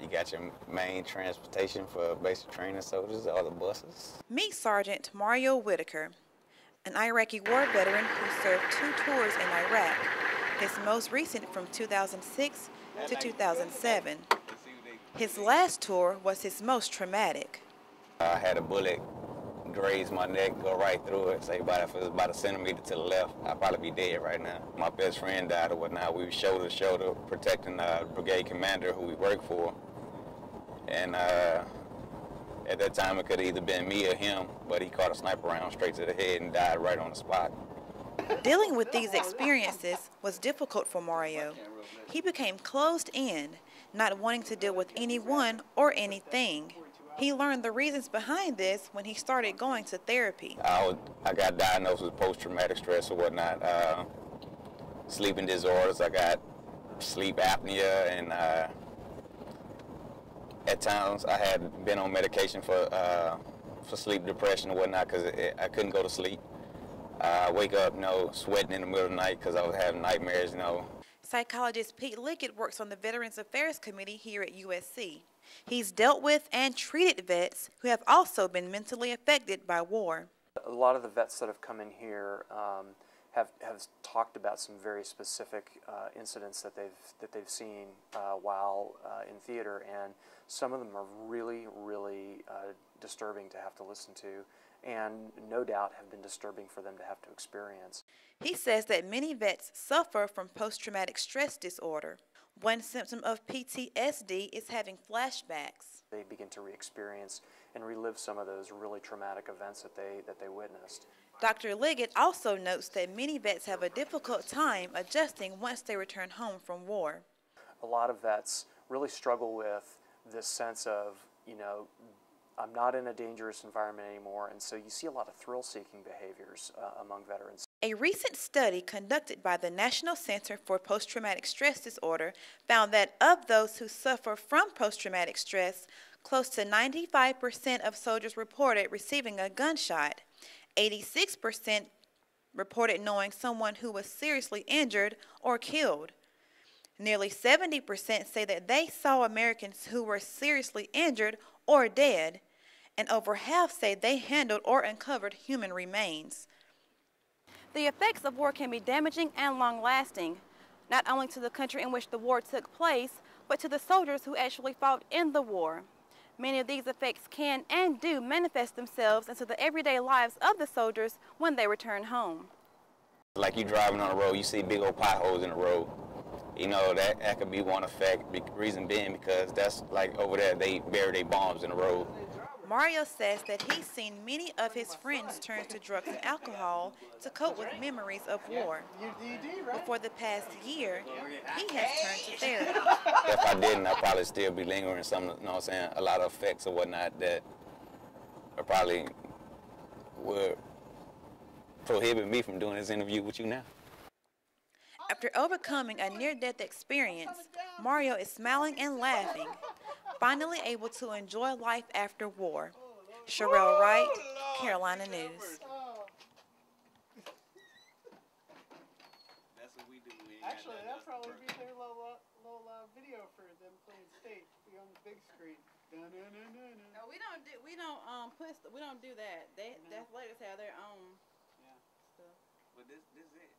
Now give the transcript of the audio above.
You got your main transportation for basic training soldiers, all the buses. Meet Sergeant Mario Whitaker, an Iraqi war veteran who served 2 tours in Iraq, his most recent from 2006 to 2007. His last tour was his most traumatic. I had a bullet graze my neck, go right through it. Say about if it was about a centimeter to the left, I'd probably be dead right now. My best friend died or whatnot. We were shoulder to shoulder protecting the brigade commander who we worked for. And at that time it could have either been me or him, but he caught a sniper round straight to the head and died right on the spot. Dealing with these experiences was difficult for Mario. He became closed in, not wanting to deal with anyone or anything. He learned the reasons behind this when he started going to therapy. I got diagnosed with post-traumatic stress or whatnot, sleeping disorders. I got sleep apnea, and at times I had been on medication for sleep depression or whatnot because I couldn't go to sleep. I wake up, sweating in the middle of the night because I was having nightmares, Psychologist Pete Lickett works on the Veterans Affairs Committee here at USC. He's dealt with and treated vets who have also been mentally affected by war. A lot of the vets that have come in here have talked about some very specific incidents that they've seen while in theater, and some of them are really, really disturbing to have to listen to, and no doubt have been disturbing for them to have to experience. He says that many vets suffer from post-traumatic stress disorder. One symptom of PTSD is having flashbacks. They begin to re-experience and relive some of those really traumatic events that they witnessed. Dr. Liggett also notes that many vets have a difficult time adjusting once they return home from war. A lot of vets really struggle with this sense of, I'm not in a dangerous environment anymore, and so you see a lot of thrill-seeking behaviors among veterans. A recent study conducted by the National Center for Post-Traumatic Stress Disorder found that of those who suffer from post-traumatic stress, close to 95% of soldiers reported receiving a gunshot. 86% reported knowing someone who was seriously injured or killed. Nearly 70% say that they saw Americans who were seriously injured or dead, and over half say they handled or uncovered human remains. The effects of war can be damaging and long-lasting, not only to the country in which the war took place, but to the soldiers who actually fought in the war. Many of these effects can and do manifest themselves into the everyday lives of the soldiers when they return home. Like you driving on the road, you see big old potholes in the road. That could be one effect, reason being because that's like over there, they bury their bombs in the road. Mario says that he's seen many of his friends turn to drugs and alcohol to cope with memories of war. But for the past year, he has turned to therapy. If I didn't, I'd probably still be lingering some, a lot of effects or whatnot that are probably would prohibit me from doing this interview with you now. After overcoming a near-death experience, Mario is smiling and laughing, finally able to enjoy life after war. Sherelle Wright, Carolina News. Actually, that'd probably be their little video for them playing state. Be on the big screen. No, we don't do that. They athletes have their own stuff. But this is it.